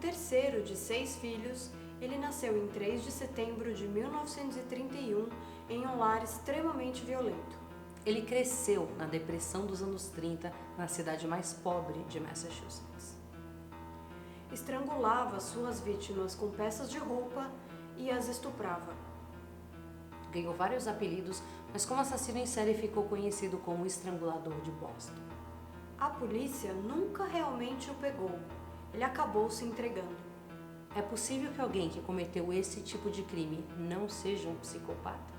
terceiro de 6 filhos, ele nasceu em 3 de setembro de 1931 em um lar extremamente violento. Ele cresceu na depressão dos anos 30, na cidade mais pobre de Massachusetts. Estrangulava suas vítimas com peças de roupa e as estuprava. Ganhou vários apelidos, mas como assassino em série ficou conhecido como o Estrangulador de Boston. A polícia nunca realmente o pegou. Ele acabou se entregando. É possível que alguém que cometeu esse tipo de crime não seja um psicopata?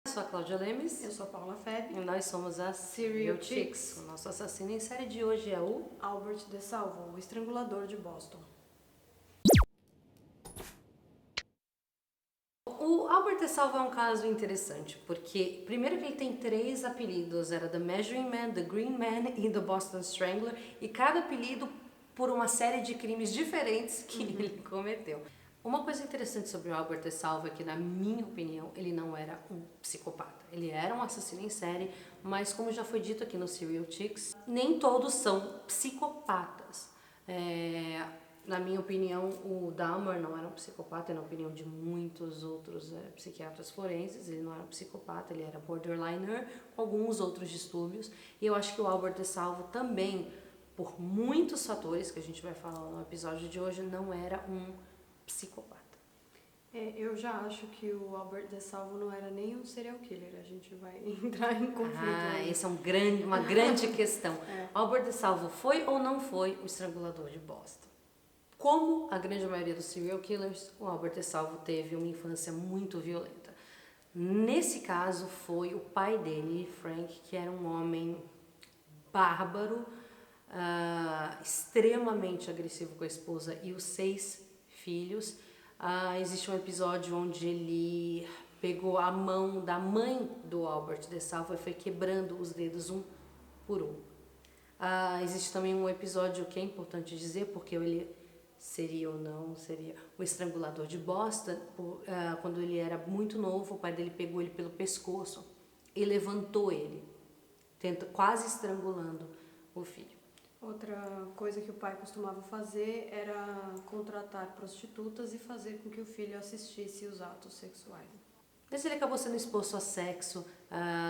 Eu sou a Cláudia Lemes. Eu sou a Paula Feb. E nós somos a Serial Chicks. O nosso assassino em série de hoje é o Albert DeSalvo, o Estrangulador de Boston. O Albert DeSalvo é um caso interessante, porque primeiro que ele tem 3 apelidos, era The Measuring Man, The Green Man e The Boston Strangler, e cada apelido por uma série de crimes diferentes que ele cometeu. Uma coisa interessante sobre o Albert DeSalvo é que, na minha opinião, ele não era um psicopata. Ele era um assassino em série, mas como já foi dito aqui no Serial Chicks, nem todos são psicopatas. Na minha opinião, o Dahmer não era um psicopata, na opinião de muitos outros psiquiatras forenses, ele não era um psicopata, ele era borderliner, com alguns outros distúrbios. E eu acho que o Albert DeSalvo também, por muitos fatores que a gente vai falar no episódio de hoje, não era um psicopata. Eu já acho que o Albert DeSalvo não era nem um serial killer, a gente vai entrar em conflito. Essa é uma grande questão. Albert DeSalvo foi ou não foi o Estrangulador de Boston? Como a grande maioria dos serial killers, o Albert DeSalvo teve uma infância muito violenta. Nesse caso foi o pai dele, Frank, que era um homem bárbaro, extremamente agressivo com a esposa e os 6 filhos. Existe um episódio onde ele pegou a mão da mãe do Albert DeSalvo e foi quebrando os dedos um por um. Existe também um episódio que é importante dizer, porque ele seria o Estrangulador de Boston. Quando ele era muito novo, o pai dele pegou ele pelo pescoço e levantou ele, quase estrangulando o filho. Outra coisa que o pai costumava fazer era contratar prostitutas e fazer com que o filho assistisse os atos sexuais. Mas ele acabou sendo exposto a sexo,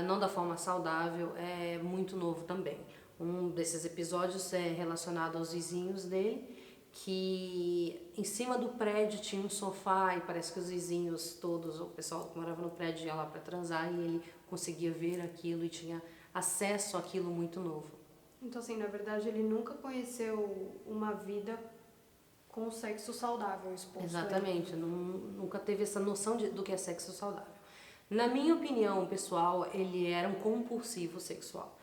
não da forma saudável, é muito novo também. Um desses episódios é relacionado aos vizinhos dele, que em cima do prédio tinha um sofá e parece que os vizinhos todos, o pessoal que morava no prédio ia lá para transar e ele conseguia ver aquilo e tinha acesso àquilo muito novo. Então, assim, na verdade, ele nunca conheceu uma vida com sexo saudável exposto. Exatamente, nunca teve essa noção do que é sexo saudável. Na minha opinião, pessoal, ele era um compulsivo sexual.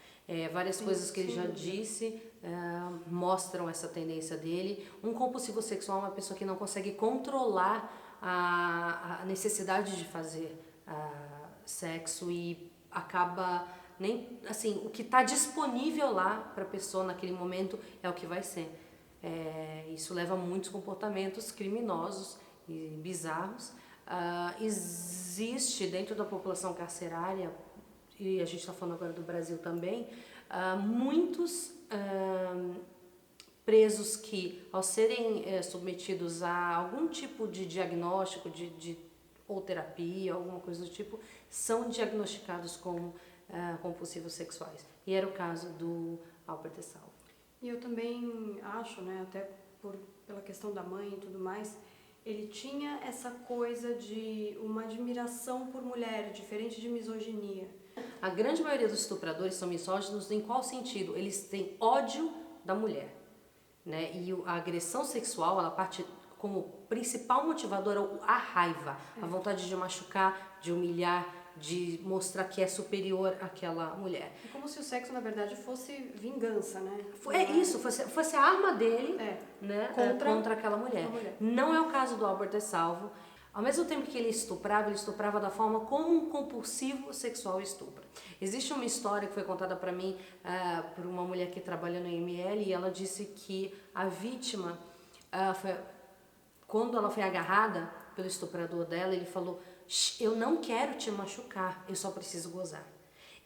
Várias coisas que ele já disse mostram essa tendência dele. Um compulsivo sexual é uma pessoa que não consegue controlar a necessidade de fazer sexo e acaba nem assim, o que está disponível lá para a pessoa naquele momento é o que vai ser. Isso leva a muitos comportamentos criminosos e bizarros. Existe dentro da população carcerária, e a gente está falando agora do Brasil também, muitos presos que, ao serem submetidos a algum tipo de diagnóstico, ou terapia, alguma coisa do tipo, são diagnosticados como compulsivos sexuais. E era o caso do Albert DeSalvo. E eu também acho, até pela questão da mãe e tudo mais, ele tinha essa coisa de uma admiração por mulher, diferente de misoginia. A grande maioria dos estupradores são misóginos. Em qual sentido? Eles têm ódio da mulher, né? E a agressão sexual, ela parte como principal motivadora a raiva, a vontade de machucar, de humilhar, de mostrar que é superior àquela mulher. É como se o sexo, na verdade, fosse vingança, né? Fosse a arma dele, né, contra aquela mulher. Não é o caso do Albert DeSalvo. Ao mesmo tempo que ele estuprava da forma como um compulsivo sexual estupra. Existe uma história que foi contada para mim por uma mulher que trabalha no IML, e ela disse que a vítima, quando ela foi agarrada pelo estuprador dela, ele falou: eu não quero te machucar, eu só preciso gozar.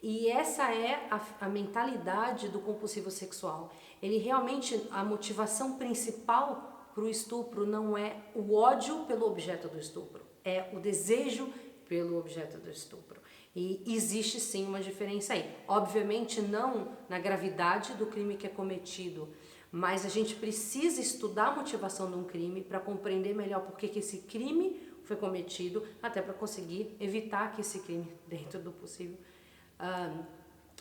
E essa é a mentalidade do compulsivo sexual. Ele realmente, a motivação principal para o estupro não é o ódio pelo objeto do estupro, é o desejo pelo objeto do estupro. E existe sim uma diferença aí. Obviamente não na gravidade do crime que é cometido, mas a gente precisa estudar a motivação de um crime para compreender melhor por que esse crime foi cometido, até para conseguir evitar que esse crime, dentro do possível,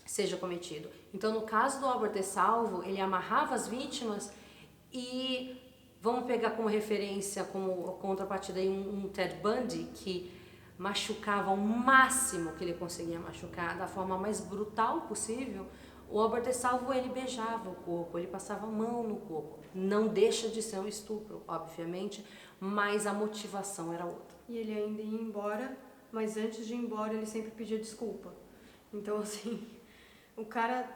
seja cometido. Então, no caso do Albert DeSalvo, ele amarrava as vítimas e vamos pegar como referência, como contrapartida aí um Ted Bundy que machucava o máximo que ele conseguia machucar, da forma mais brutal possível. O Albert DeSalvo, ele beijava o corpo, ele passava a mão no corpo. Não deixa de ser um estupro, obviamente, mas a motivação era outra. E ele ainda ia embora, mas antes de ir embora ele sempre pedia desculpa. Então, assim, o cara,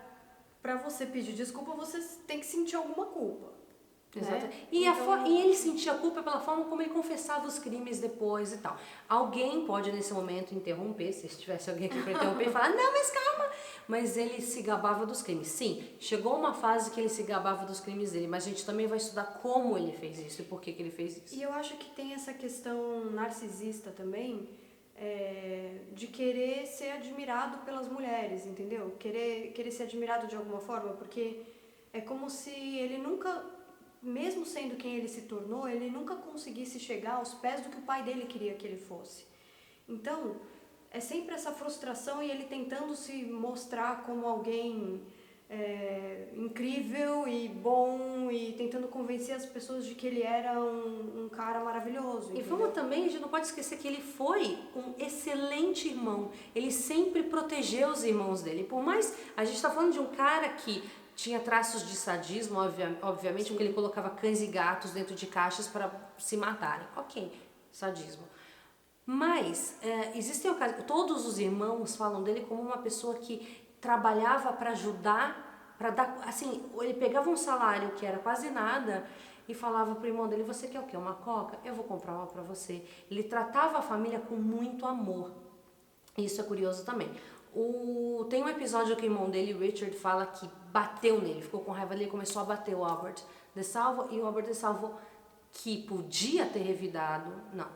pra você pedir desculpa, você tem que sentir alguma culpa. Exato. Né? E, Então, e ele sentia culpa pela forma como ele confessava os crimes depois e tal. Alguém pode nesse momento interromper, se estivesse alguém aqui para interromper e falar, não, mas calma. Mas ele se gabava dos crimes. Sim, chegou uma fase que ele se gabava dos crimes dele, mas a gente também vai estudar como ele fez isso e por que ele fez isso. E eu acho que tem essa questão narcisista também, de querer ser admirado pelas mulheres, entendeu? Querer ser admirado de alguma forma, porque é como se ele nunca, mesmo sendo quem ele se tornou, ele nunca conseguisse chegar aos pés do que o pai dele queria que ele fosse. Então, é sempre essa frustração e ele tentando se mostrar como alguém incrível e bom e tentando convencer as pessoas de que ele era um cara maravilhoso. E entendeu? vamos também, a gente não pode esquecer que ele foi um excelente irmão. Ele sempre protegeu os irmãos dele. Por mais, a gente está falando de um cara que tinha traços de sadismo, obviamente, Sim. porque ele colocava cães e gatos dentro de caixas para se matarem. Ok, sadismo. Mas existem ocasiões, todos os irmãos falam dele como uma pessoa que trabalhava para ajudar, para dar, assim, ele pegava um salário que era quase nada e falava pro irmão dele, você quer o quê? Uma coca? Eu vou comprar uma para você. Ele tratava a família com muito amor. Isso é curioso também. Tem um episódio que o irmão dele, Richard, fala que bateu nele, ficou com raiva dele e começou a bater o Albert DeSalvo, e o Albert DeSalvo, que podia ter revidado, não,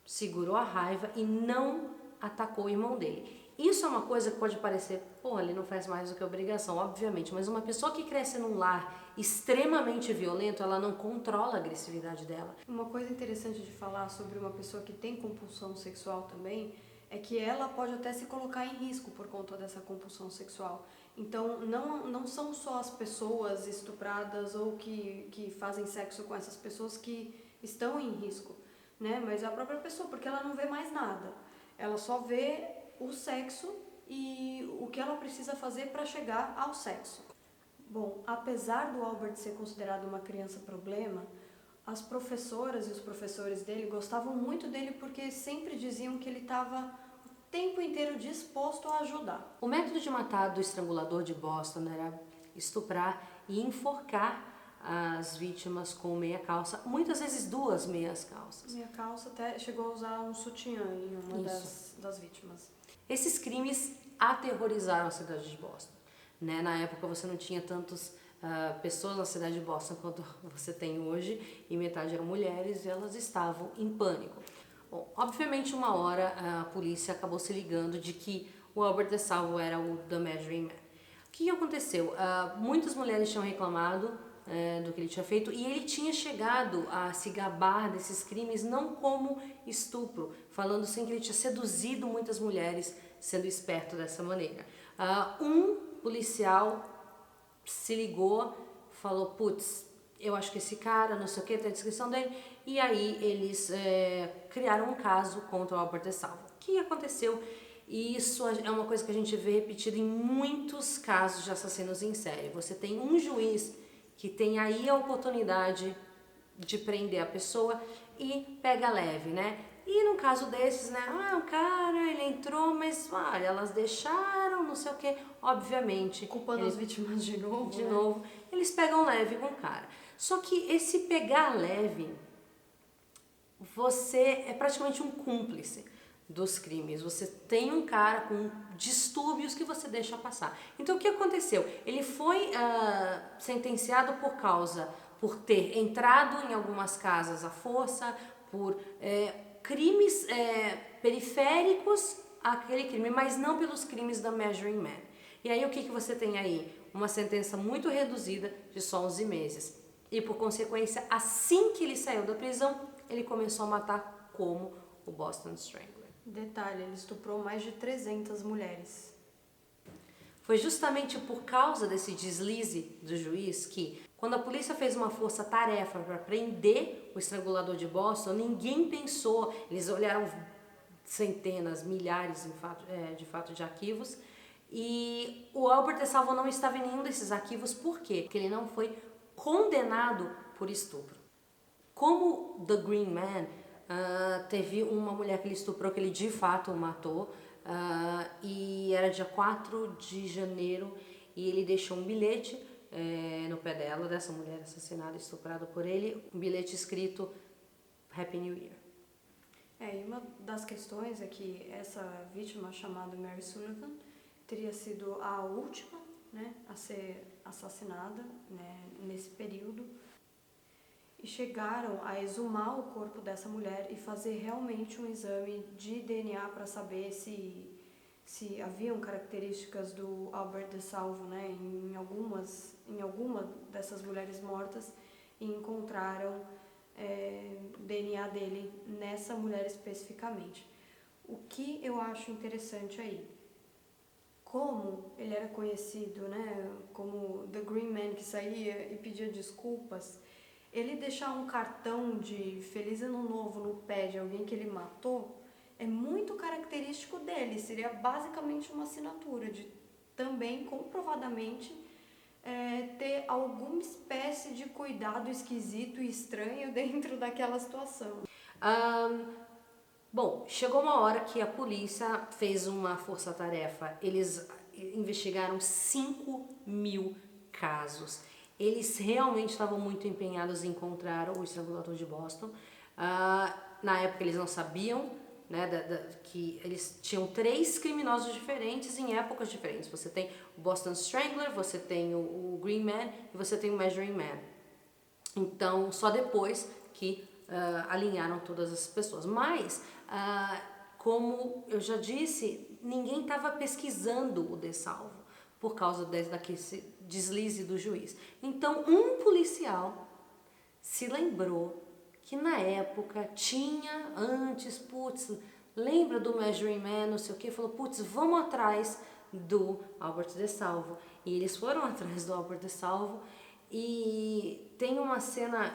segurou a raiva e não atacou o irmão dele. Isso é uma coisa que pode parecer, pô, ele não faz mais do que obrigação, obviamente, mas uma pessoa que cresce num lar extremamente violento, ela não controla a agressividade dela. Uma coisa interessante de falar sobre uma pessoa que tem compulsão sexual também é que ela pode até se colocar em risco por conta dessa compulsão sexual. Então, não são só as pessoas estupradas ou que fazem sexo com essas pessoas que estão em risco, né? Mas a própria pessoa, porque ela não vê mais nada. Ela só vê o sexo e o que ela precisa fazer para chegar ao sexo. Bom, apesar do Albert ser considerado uma criança problema, as professoras e os professores dele gostavam muito dele porque sempre diziam que ele estava o tempo inteiro disposto a ajudar. O método de matar do estrangulador de Boston era estuprar e enforcar as vítimas com meia calça, muitas vezes duas meias calças. Meia calça até chegou a usar um sutiã em uma das vítimas. Esses crimes aterrorizaram a cidade de Boston. Né? Na época você não tinha tantas pessoas na cidade de Boston quanto você tem hoje, e metade eram mulheres e elas estavam em pânico. Bom, obviamente uma hora a polícia acabou se ligando de que o Albert DeSalvo era o The Measuring Man. O que aconteceu? Muitas mulheres tinham reclamado do que ele tinha feito e ele tinha chegado a se gabar desses crimes não como estupro, falando assim que ele tinha seduzido muitas mulheres sendo esperto dessa maneira. Um policial se ligou, falou, putz, eu acho que esse cara, não sei o que, tem a descrição dele, e aí eles criaram um caso contra o Albert DeSalvo. O que aconteceu? E isso é uma coisa que a gente vê repetida em muitos casos de assassinos em série. Você tem um juiz que tem aí a oportunidade de prender a pessoa e pega leve, né? E no caso desses, né? O cara, ele entrou, mas olha, elas deixaram, não sei o que. Obviamente. Culpando as vítimas de novo. De novo. Eles pegam leve com o cara. Só que esse pegar leve, você é praticamente um cúmplice. dos crimes. Você tem um cara com distúrbios que você deixa passar. Então o que aconteceu? Ele foi sentenciado por ter entrado em algumas casas à força, por crimes periféricos àquele crime, mas não pelos crimes da Measuring Man. E aí o que você tem aí? Uma sentença muito reduzida de só 11 meses. E por consequência, assim que ele saiu da prisão, ele começou a matar como o Boston Strangler. Detalhe, ele estuprou mais de 300 mulheres. Foi justamente por causa desse deslize do juiz que, quando a polícia fez uma força-tarefa para prender o estrangulador de Boston, ninguém pensou, eles olharam centenas, milhares de arquivos, e o Albert DeSalvo não estava em nenhum desses arquivos. Por quê? Porque ele não foi condenado por estupro. Como The Green Man, teve uma mulher que ele estuprou, que ele de fato matou, e era dia 4 de janeiro, e ele deixou um bilhete no pé dela, dessa mulher assassinada, estuprada por ele, um bilhete escrito Happy New Year. E uma das questões é que essa vítima, chamada Mary Sullivan, teria sido a última, né, a ser assassinada, né, nesse período. E chegaram a exumar o corpo dessa mulher e fazer realmente um exame de DNA para saber se haviam características do Albert DeSalvo, né, em alguma dessas mulheres mortas, e encontraram DNA dele nessa mulher especificamente. O que eu acho interessante aí, como ele era conhecido, né, como The Green Man, que saía e pedia desculpas, ele deixar um cartão de Feliz Ano Novo no pé de alguém que ele matou é muito característico dele. Seria basicamente uma assinatura de também, comprovadamente, ter alguma espécie de cuidado esquisito e estranho dentro daquela situação. Bom, chegou uma hora que a polícia fez uma força-tarefa. Eles investigaram 5.000 casos. Eles realmente estavam muito empenhados em encontrar o estrangulador de Boston. Na época eles não sabiam, né, que eles tinham 3 criminosos diferentes em épocas diferentes. Você tem o Boston Strangler, você tem o Green Man e você tem o Measuring Man. Então, só depois que alinharam todas as pessoas. Mas, como eu já disse, ninguém estava pesquisando o DeSalvo por causa daquele deslize do juiz. Então, um policial se lembrou que na época tinha antes, lembra do Measuring Man, não sei o que, falou, vamos atrás do Albert DeSalvo. E eles foram atrás do Albert DeSalvo, e tem uma cena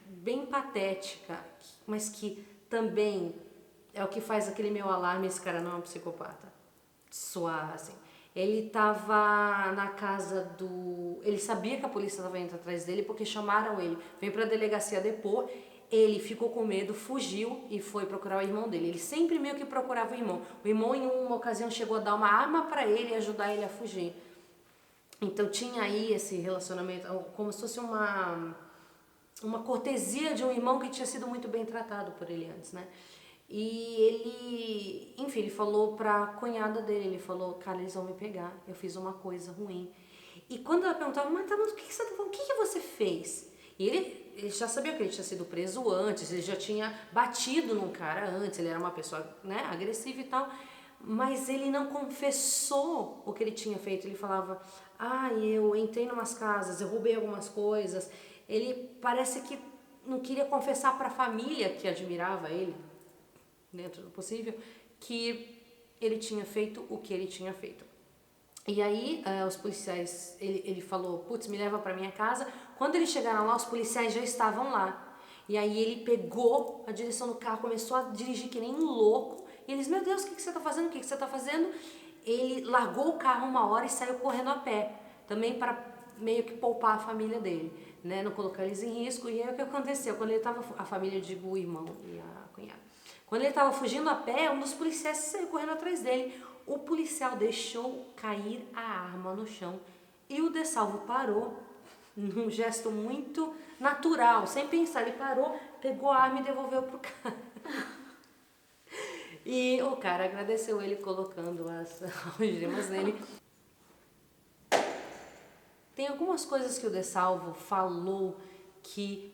bem patética, mas que também é o que faz aquele meu alarme, esse cara não é um psicopata, soar assim. Ele estava na casa ele sabia que a polícia estava indo atrás dele porque chamaram ele, veio para a delegacia depor, ele ficou com medo, fugiu e foi procurar o irmão dele. Ele sempre meio que procurava o irmão. O irmão em uma ocasião chegou a dar uma arma para ele e ajudar ele a fugir. Então tinha aí esse relacionamento, como se fosse uma cortesia de um irmão que tinha sido muito bem tratado por ele antes, né? E ele, enfim, ele falou pra cunhada dele, ele falou, cara, eles vão me pegar, eu fiz uma coisa ruim. E quando ela perguntava, mas o que você tá falando? O que você fez? E ele já sabia que ele tinha sido preso antes, ele já tinha batido num cara antes, ele era uma pessoa, né, agressiva e tal, mas ele não confessou o que ele tinha feito. Ele falava, eu entrei em umas casas, eu roubei algumas coisas. Ele parece que não queria confessar para a família que admirava ele, dentro do possível, que ele tinha feito o que ele tinha feito. E aí os policiais, ele falou, me leva para minha casa. Quando eles chegaram lá, os policiais já estavam lá. E aí ele pegou a direção do carro, começou a dirigir que nem um louco. E eles, meu Deus, o que você está fazendo? O que você está fazendo? Ele largou o carro uma hora e saiu correndo a pé, também para meio que poupar a família dele, né? Não colocar eles em risco. E aí o que aconteceu? Quando ele estava, a família, digo, o irmão e a cunhada, quando ele estava fugindo a pé, um dos policiais saiu correndo atrás dele. O policial deixou cair a arma no chão e o DeSalvo parou, num gesto muito natural, sem pensar. Ele parou, pegou a arma e devolveu pro cara. E o cara agradeceu ele colocando as algemas nele. Tem algumas coisas que o De Salvo falou que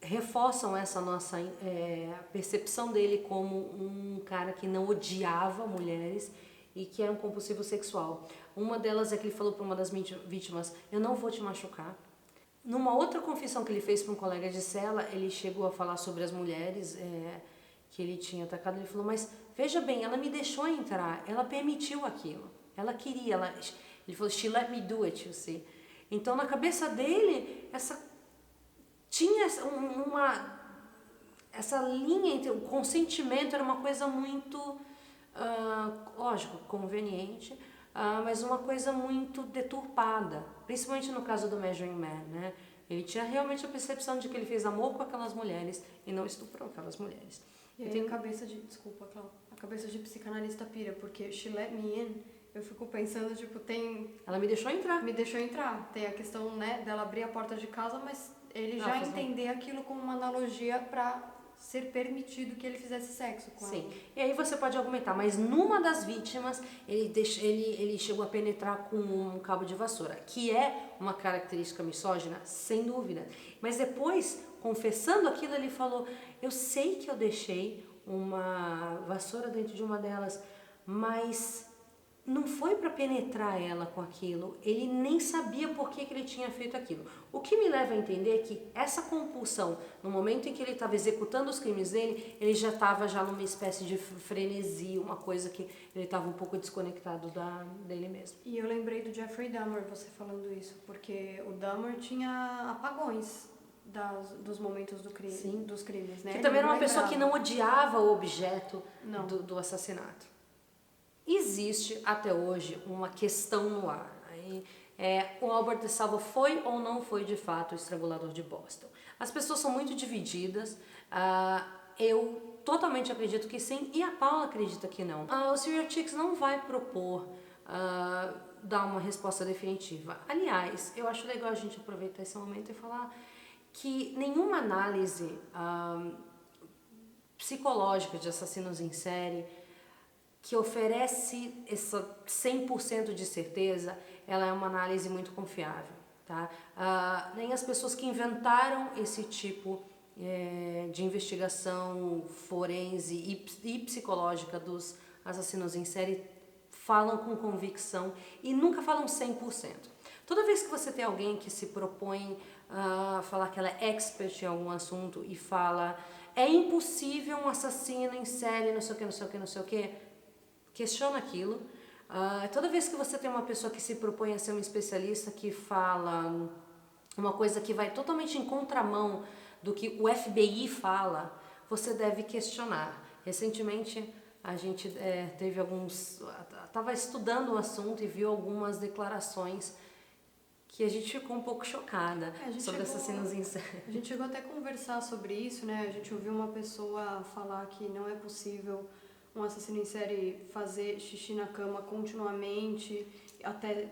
reforçam essa nossa percepção dele como um cara que não odiava mulheres e que era um compulsivo sexual. Uma delas é que ele falou para uma das vítimas: eu não vou te machucar. Numa outra confissão que ele fez para um colega de cela, ele chegou a falar sobre as mulheres que ele tinha atacado. Ele falou: mas veja bem, ela me deixou entrar, ela permitiu aquilo, ela queria, ele falou: she let me do it, you see. Então na cabeça dele, tinha essa linha entre o consentimento, era uma coisa muito, lógico, conveniente, mas uma coisa muito deturpada, principalmente no caso do Measuring Man, né? Ele tinha realmente a percepção de que ele fez amor com aquelas mulheres e não estuprou aquelas mulheres. E aí a cabeça de psicanalista pira, porque she let me in, eu fico pensando, tipo, ela me deixou entrar. Me deixou entrar. Tem a questão, né, dela abrir a porta de casa, mas ele já entender aquilo como uma analogia pra ser permitido que ele fizesse sexo com ela. Sim. E aí você pode argumentar, mas numa das vítimas ele chegou a penetrar com um cabo de vassoura, que é uma característica misógina, sem dúvida. Mas depois, confessando aquilo, ele falou: eu sei que eu deixei uma vassoura dentro de uma delas, mas não foi para penetrar ela com aquilo, ele nem sabia por que ele tinha feito aquilo. O que me leva a entender é que essa compulsão, no momento em que ele estava executando os crimes dele, ele já estava numa espécie de frenesi, uma coisa que ele estava um pouco desconectado dele mesmo. E eu lembrei do Jeffrey Dahmer, você falando isso, porque o Dahmer tinha apagões dos momentos dos crimes, né? Que também era uma pessoa que não odiava o objeto do assassinato. Existe até hoje uma questão no ar. O Albert De Salvo foi ou não foi de fato o estrangulador de Boston? As pessoas são muito divididas. Eu totalmente acredito que sim e a Paula acredita que não. O Serial Chicks não vai propor dar uma resposta definitiva. Aliás, eu acho legal a gente aproveitar esse momento e falar que nenhuma análise psicológica de assassinos em série que oferece essa 100% de certeza, ela é uma análise muito confiável, tá? Nem as pessoas que inventaram esse tipo de investigação forense e psicológica dos assassinos em série falam com convicção e nunca falam 100%. Toda vez que você tem alguém que se propõe a falar que ela é expert em algum assunto e fala: é impossível um assassino em série, não sei o que, não sei o que, não sei o que, questiona aquilo. Toda vez que você tem uma pessoa que se propõe a ser um especialista que fala uma coisa que vai totalmente em contramão do que o FBI fala, você deve questionar. Recentemente a gente estava estudando o assunto e viu algumas declarações que a gente ficou um pouco chocada sobre assassinos em série. A gente chegou até a conversar sobre isso, né? A gente ouviu uma pessoa falar que não é possível um assassino em série fazer xixi na cama continuamente, até,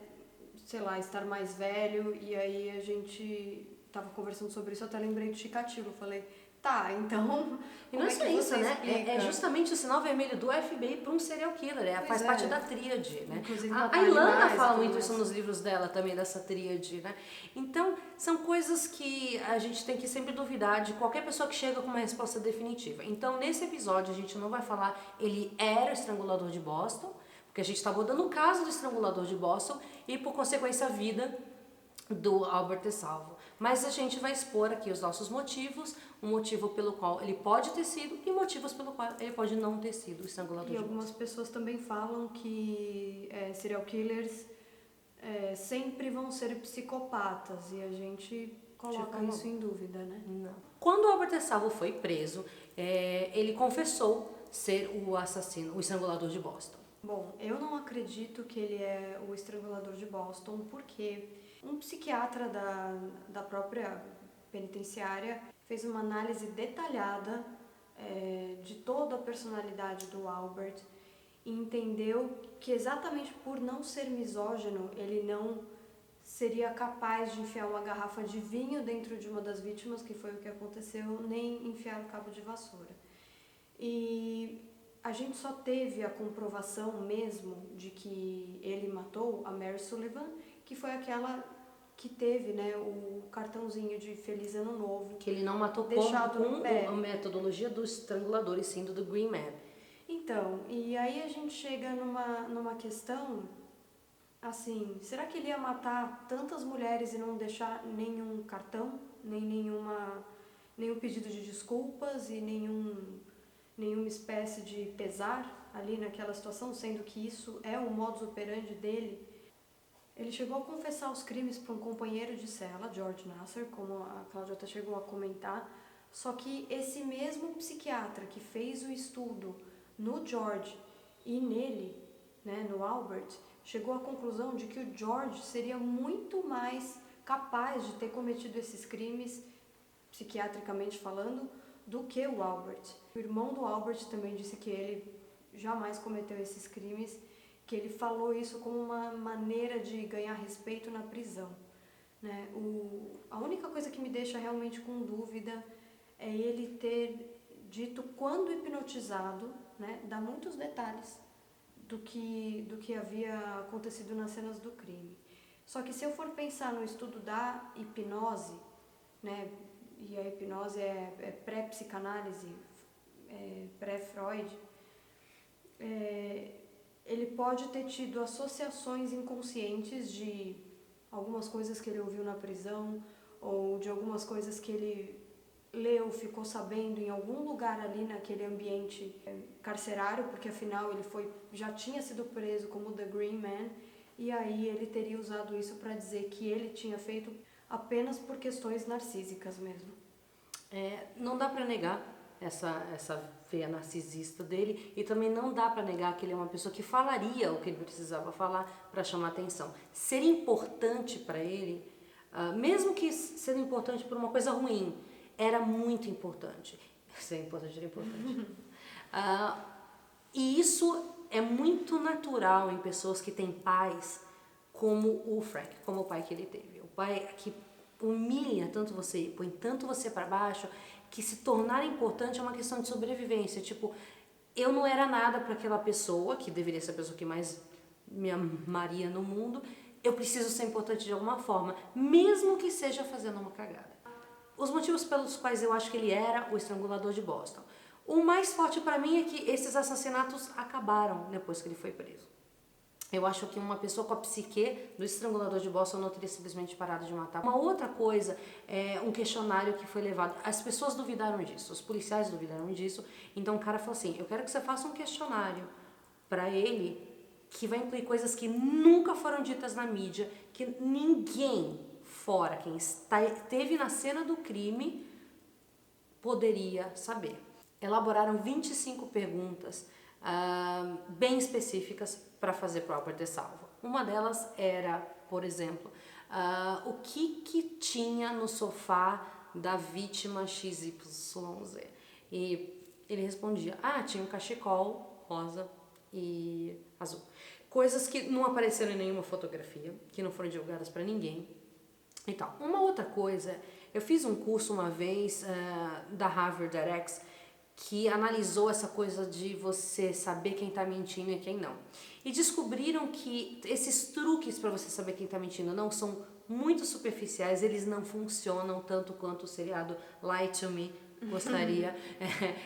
sei lá, estar mais velho. E aí a gente tava conversando sobre isso, eu até lembrei do Chikatilo. Falei: tá, então... E não é só isso, né? É justamente o sinal vermelho do FBI para um serial killer. Faz parte da tríade, né? Inclusive, a Ilana fala muito isso nos livros dela também, dessa tríade, né? Então, são coisas que a gente tem que sempre duvidar de qualquer pessoa que chega com uma resposta definitiva. Então, nesse episódio, a gente não vai falar ele era o estrangulador de Boston, porque a gente está abordando o caso do estrangulador de Boston e, por consequência, a vida do Albert De Salvo. Mas a gente vai expor aqui os nossos motivos, o motivo pelo qual ele pode ter sido e motivos pelo qual ele pode não ter sido o estrangulador de Boston. E algumas pessoas também falam que serial killers sempre vão ser psicopatas e a gente coloca isso em dúvida, né? Não. Quando o Albert De Salvo foi preso, ele confessou ser o assassino, o estrangulador de Boston. Bom, eu não acredito que ele é o estrangulador de Boston porque um psiquiatra da própria penitenciária fez uma análise detalhada de toda a personalidade do Albert e entendeu que exatamente por não ser misógino, ele não seria capaz de enfiar uma garrafa de vinho dentro de uma das vítimas, que foi o que aconteceu, nem enfiar o cabo de vassoura. E a gente só teve a comprovação mesmo de que ele matou a Mary Sullivan, que foi aquela que teve, né, o cartãozinho de Feliz Ano Novo. Que ele não matou deixado, com a metodologia do estrangulador, e sim do Green Man. Então, e aí a gente chega numa questão, assim, será que ele ia matar tantas mulheres e não deixar nenhum cartão, nem nenhum pedido de desculpas e nenhuma espécie de pesar ali naquela situação, sendo que isso é o modus operandi dele? Ele chegou a confessar os crimes para um companheiro de cela, George Nassar, como a Cláudia até chegou a comentar, só que esse mesmo psiquiatra que fez o estudo no George e nele, né, no Albert, chegou à conclusão de que o George seria muito mais capaz de ter cometido esses crimes, psiquiatricamente falando, do que o Albert. O irmão do Albert também disse que ele jamais cometeu esses crimes, que ele falou isso como uma maneira de ganhar respeito na prisão, né? A única coisa que me deixa realmente com dúvida é ele ter dito, quando hipnotizado, né, dá muitos detalhes do que havia acontecido nas cenas do crime. Só que se eu for pensar no estudo da hipnose, né, e a hipnose é pré-psicanálise, pré-Freud, ele pode ter tido associações inconscientes de algumas coisas que ele ouviu na prisão ou de algumas coisas que ele leu, ficou sabendo em algum lugar ali naquele ambiente carcerário, porque afinal ele já tinha sido preso como The Green Man, e aí ele teria usado isso para dizer que ele tinha feito apenas por questões narcísicas mesmo. Não dá para negar essa veia narcisista dele, e também não dá para negar que ele é uma pessoa que falaria o que ele precisava falar para chamar atenção. Ser importante para ele, mesmo que sendo importante por uma coisa ruim, era muito importante. Ser importante era importante. E isso é muito natural em pessoas que têm pais como o Frank, como o pai que ele teve. O pai que humilha tanto você, põe tanto você para baixo, que se tornar importante é uma questão de sobrevivência. Tipo, eu não era nada para aquela pessoa, que deveria ser a pessoa que mais me amaria no mundo, eu preciso ser importante de alguma forma, mesmo que seja fazendo uma cagada. Os motivos pelos quais eu acho que ele era o estrangulador de Boston. O mais forte para mim é que esses assassinatos acabaram depois que ele foi preso. Eu acho que uma pessoa com a psique do estrangulador de Boston não teria simplesmente parado de matar. Uma outra coisa é um questionário que foi levado. As pessoas duvidaram disso, os policiais duvidaram disso. Então o cara falou assim, eu quero que você faça um questionário para ele que vai incluir coisas que nunca foram ditas na mídia, que ninguém fora quem esteve na cena do crime poderia saber. Elaboraram 25 perguntas bem específicas para fazer para o Albert DeSalvo. Uma delas era, por exemplo, o que tinha no sofá da vítima XYZ. E ele respondia, tinha um cachecol rosa e azul. Coisas que não apareceram em nenhuma fotografia, que não foram divulgadas para ninguém. Então, uma outra coisa, eu fiz um curso uma vez da Harvard edX que analisou essa coisa de você saber quem está mentindo e quem não. E descobriram que esses truques para você saber quem está mentindo ou não são muito superficiais, eles não funcionam tanto quanto o seriado Lie to Me gostaria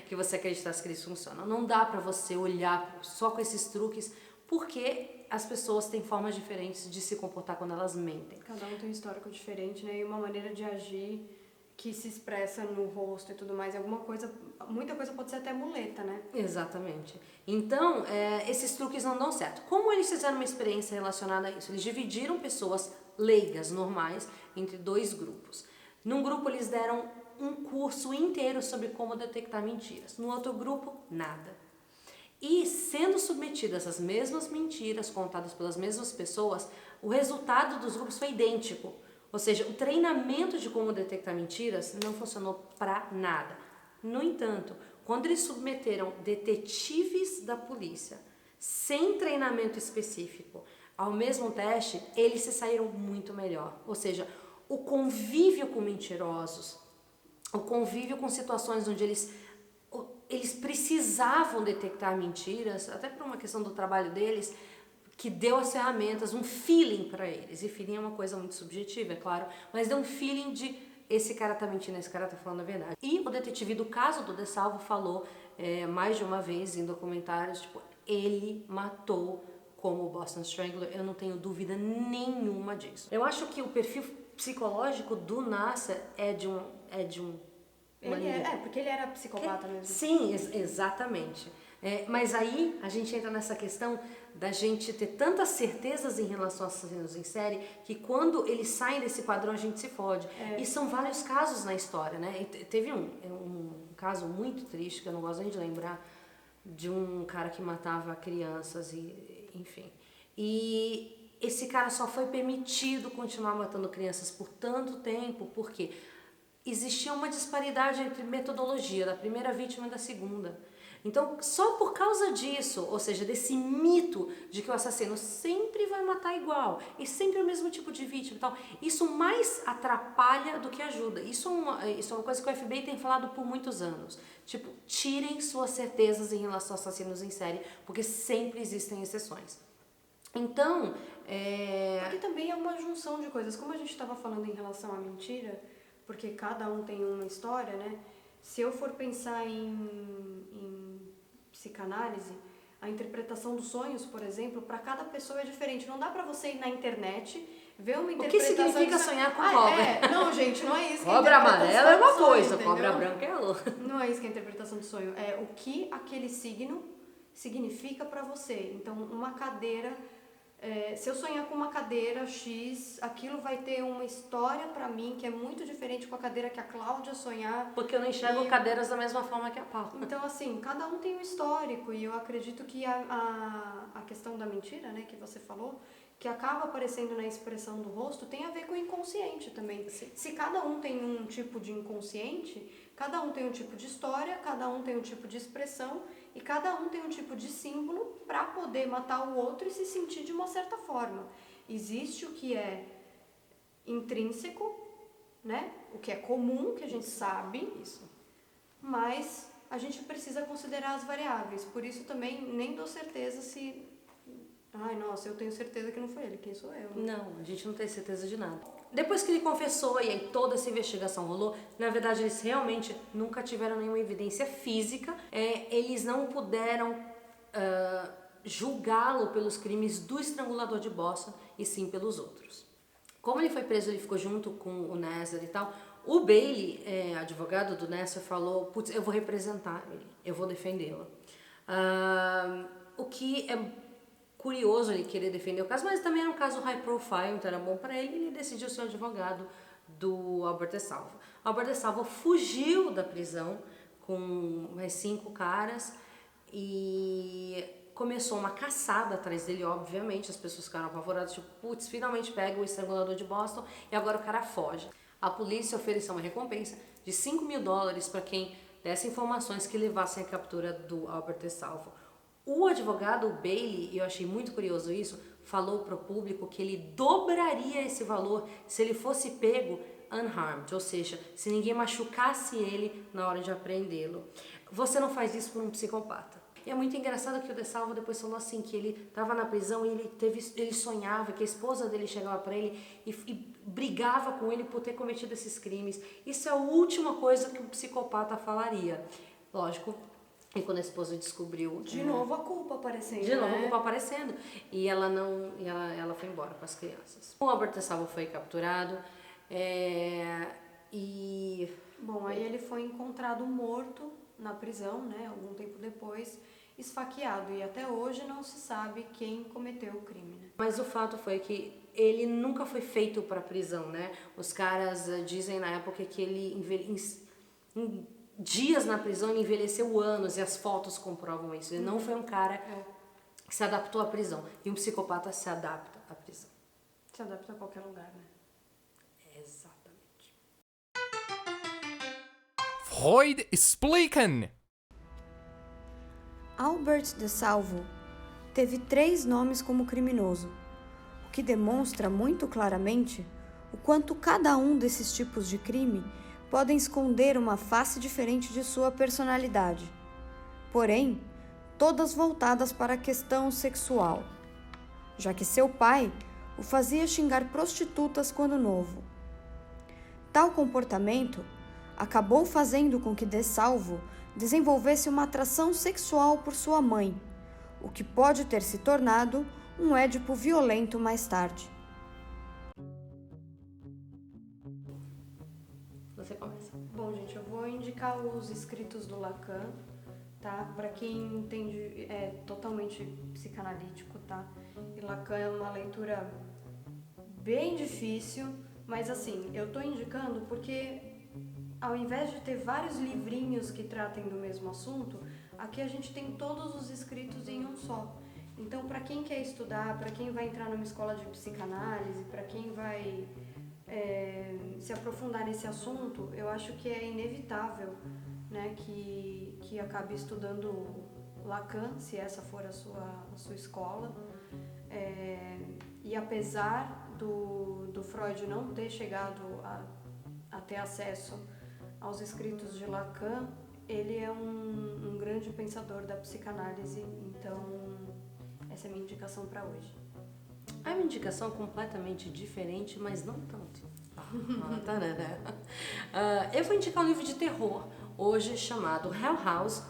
que você acreditasse que eles funcionam. Não dá para você olhar só com esses truques, porque as pessoas têm formas diferentes de se comportar quando elas mentem. Cada um tem um histórico diferente, né? E uma maneira de agir que se expressa no rosto e tudo mais. Muita coisa pode ser até muleta, né? Exatamente. Então, esses truques não dão certo. Como eles fizeram uma experiência relacionada a isso? Eles dividiram pessoas leigas, normais, entre dois grupos. Num grupo, eles deram um curso inteiro sobre como detectar mentiras. No outro grupo, nada. E sendo submetidas às mesmas mentiras contadas pelas mesmas pessoas, o resultado dos grupos foi idêntico. Ou seja, o treinamento de como detectar mentiras não funcionou para nada. No entanto, quando eles submeteram detetives da polícia sem treinamento específico ao mesmo teste, eles se saíram muito melhor. Ou seja, o convívio com mentirosos, o convívio com situações onde eles precisavam detectar mentiras, até por uma questão do trabalho deles, que deu as ferramentas, um feeling para eles. E feeling é uma coisa muito subjetiva, é claro, mas deu um feeling de esse cara tá mentindo, esse cara tá falando a verdade. E o detetive do caso do DeSalvo falou mais de uma vez em documentários, tipo, ele matou como o Boston Strangler, eu não tenho dúvida nenhuma disso. Eu acho que o perfil psicológico do Nassar é de um porque ele era psicopata mesmo. Sim, exatamente. Mas aí a gente entra nessa questão da gente ter tantas certezas em relação a assassinos em série que quando eles saem desse padrão a gente se fode. E são vários casos na história, né? E teve um caso muito triste, que eu não gosto nem de lembrar, de um cara que matava crianças e enfim. E esse cara só foi permitido continuar matando crianças por tanto tempo, porque existia uma disparidade entre metodologia da primeira vítima e da segunda. Então, só por causa disso, ou seja, desse mito de que o assassino sempre vai matar igual e sempre o mesmo tipo de vítima e tal, isso mais atrapalha do que ajuda. Isso é uma coisa que o FBI tem falado por muitos anos. Tipo, tirem suas certezas em relação a assassinos em série, porque sempre existem exceções. Então, Porque também é uma junção de coisas. Como a gente estava falando em relação à mentira, porque cada um tem uma história, né? Se eu for pensar em psicanálise, a interpretação dos sonhos, por exemplo, para cada pessoa é diferente. Não dá para você ir na internet, ver uma interpretação... O que significa sonhar com cobra? Não, gente, não é isso. Cobra amarela é uma coisa, entendeu? cobra branca é outra. Não é isso que é a interpretação do sonho. É o que aquele signo significa para você. Então, uma cadeira... se eu sonhar com uma cadeira X, aquilo vai ter uma história pra mim que é muito diferente com a cadeira que a Cláudia sonhar. Porque eu não enxergo cadeiras da mesma forma que a Paula. Então, assim, cada um tem um histórico e eu acredito que a questão da mentira, né, que você falou, que acaba aparecendo na expressão do rosto, tem a ver com o inconsciente também. Sim. Se cada um tem um tipo de inconsciente, cada um tem um tipo de história, cada um tem um tipo de expressão e cada um tem um tipo de símbolo para poder matar o outro e se sentir de uma certa forma. Existe o que é intrínseco, né? O que é comum, que a gente sabe, mas a gente precisa considerar as variáveis. Por isso também nem dou certeza se... Ai, nossa, eu tenho certeza que não foi ele, quem sou eu? Não, a gente não tem certeza de nada. Depois que ele confessou e aí toda essa investigação rolou, na verdade eles realmente nunca tiveram nenhuma evidência física, eles não puderam julgá-lo pelos crimes do estrangulador de Boston e sim pelos outros. Como ele foi preso, ele ficou junto com o Nassar e tal, o Bailey, advogado do Nassar, falou, putz, eu vou representar ele, eu vou defendê-lo. O que é curioso ele querer defender o caso, mas também era um caso high profile, então era bom para ele, e ele decidiu ser o advogado do Albert DeSalvo. Albert DeSalvo fugiu da prisão com mais 5 caras e começou uma caçada atrás dele, obviamente, as pessoas ficaram apavoradas, tipo, putz, finalmente pega o estrangulador de Boston e agora o cara foge. A polícia ofereceu uma recompensa de $5.000 para quem desse informações que levassem à captura do Albert DeSalvo. O advogado Bailey, e eu achei muito curioso isso, falou para o público que ele dobraria esse valor se ele fosse pego unharmed, ou seja, se ninguém machucasse ele na hora de apreendê-lo. Você não faz isso por um psicopata. E é muito engraçado que o DeSalvo depois falou assim, que ele estava na prisão e ele sonhava que a esposa dele chegava para ele e brigava com ele por ter cometido esses crimes. Isso é a última coisa que um psicopata falaria. Lógico, e quando a esposa descobriu... De novo a culpa aparecendo, De novo né? a culpa aparecendo. E ela ela foi embora com as crianças. O Albert DeSalvo foi capturado e... Bom, aí ele foi encontrado morto na prisão, né? Algum tempo depois, esfaqueado. E até hoje não se sabe quem cometeu o crime, né? Mas o fato foi que ele nunca foi feito para prisão, né? Os caras dizem na época que ele... dias na prisão, ele envelheceu anos e as fotos comprovam isso. Ele não foi um cara que se adaptou à prisão. E um psicopata se adapta à prisão. Se adapta a qualquer lugar, né? Exatamente. Freud expliken! Albert DeSalvo teve 3 nomes como criminoso, o que demonstra muito claramente o quanto cada um desses tipos de crime podem esconder uma face diferente de sua personalidade. porém, todas voltadas para a questão sexual, já que seu pai o fazia xingar prostitutas quando novo. Tal comportamento acabou fazendo com que De Salvo desenvolvesse uma atração sexual por sua mãe, o que pode ter se tornado um Édipo violento mais tarde. Você começa. Bom, gente, eu vou indicar os escritos do Lacan, tá? Para quem entende, é totalmente psicanalítico, tá? E Lacan é uma leitura bem difícil, mas assim, eu tô indicando porque ao invés de ter vários livrinhos que tratem do mesmo assunto, aqui a gente tem todos os escritos em um só. Então, para quem quer estudar, para quem vai entrar numa escola de psicanálise, para quem vai se aprofundar nesse assunto, eu acho que é inevitável, né, que acabe estudando Lacan, se essa for a sua escola. E apesar do Freud não ter chegado a ter acesso aos escritos de Lacan, ele é um grande pensador da psicanálise, então essa é a minha indicação para hoje. É uma indicação completamente diferente, mas não tanto. Eu vou indicar um livro de terror hoje chamado Hell House.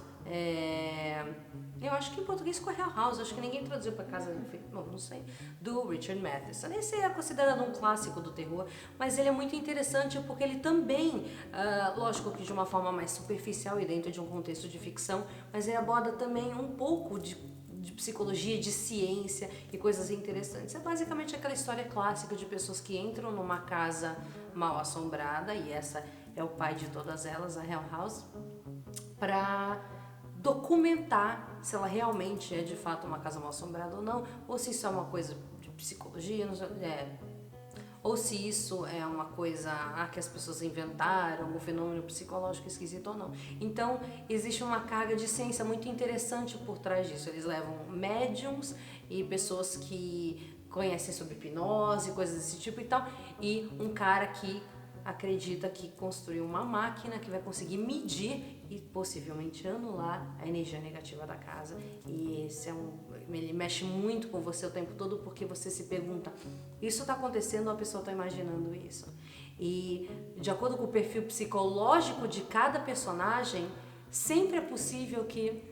Eu acho que em português ficou Hell House, acho que ninguém traduziu para casa, não sei, do Richard Matheson. Esse é considerado um clássico do terror, mas ele é muito interessante porque ele também, lógico que de uma forma mais superficial e dentro de um contexto de ficção, mas ele aborda também um pouco de psicologia, de ciência e coisas interessantes. É basicamente aquela história clássica de pessoas que entram numa casa mal assombrada, e essa é o pai de todas elas, a Hell House, para documentar se ela realmente é de fato uma casa mal assombrada ou não, ou se isso é uma coisa de psicologia, ou se isso é uma coisa que as pessoas inventaram, um fenômeno psicológico esquisito ou não. Então, existe uma carga de ciência muito interessante por trás disso. Eles levam médiums e pessoas que conhecem sobre hipnose, coisas desse tipo e tal, e um cara que acredita que construiu uma máquina que vai conseguir medir e possivelmente anular a energia negativa da casa. E ele mexe muito com você o tempo todo, porque você se pergunta, isso está acontecendo ou a pessoa está imaginando isso? E de acordo com o perfil psicológico de cada personagem, sempre é possível que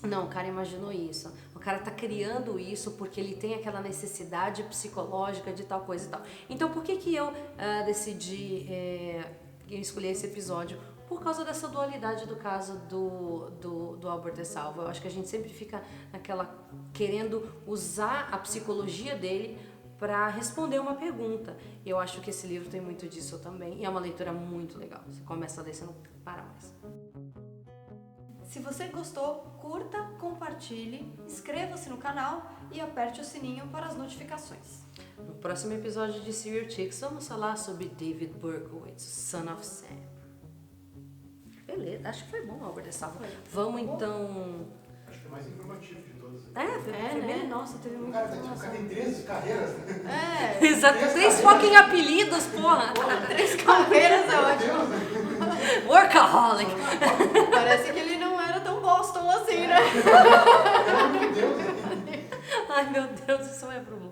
não, o cara imaginou isso, o cara tá criando isso porque ele tem aquela necessidade psicológica de tal coisa e tal. Então por que eu decidi escolher esse episódio? Por causa dessa dualidade do caso do Albert de Salvo. Eu acho que a gente sempre fica querendo usar a psicologia dele para responder uma pergunta. E eu acho que esse livro tem muito disso também, e é uma leitura muito legal. Você começa a ler, você não para mais. Se você gostou, curta, compartilhe, inscreva-se no canal e aperte o sininho para as notificações. No próximo episódio de Serial Chicks, vamos falar sobre David Berkowitz, Son of Sam. Beleza, acho que foi bom, Albert de Salvo. Vamos então... Acho que é o mais informativo de todos. Foi né? bem... Nossa, teve O muita cara informação. tem 13 carreiras, né? Exato, 3 fucking apelidos, porra! 3 carreiras é ótimo. Workaholic! Parece que ele não era tão Boston assim, né? Meu Deus. Ai, meu Deus, isso é problema.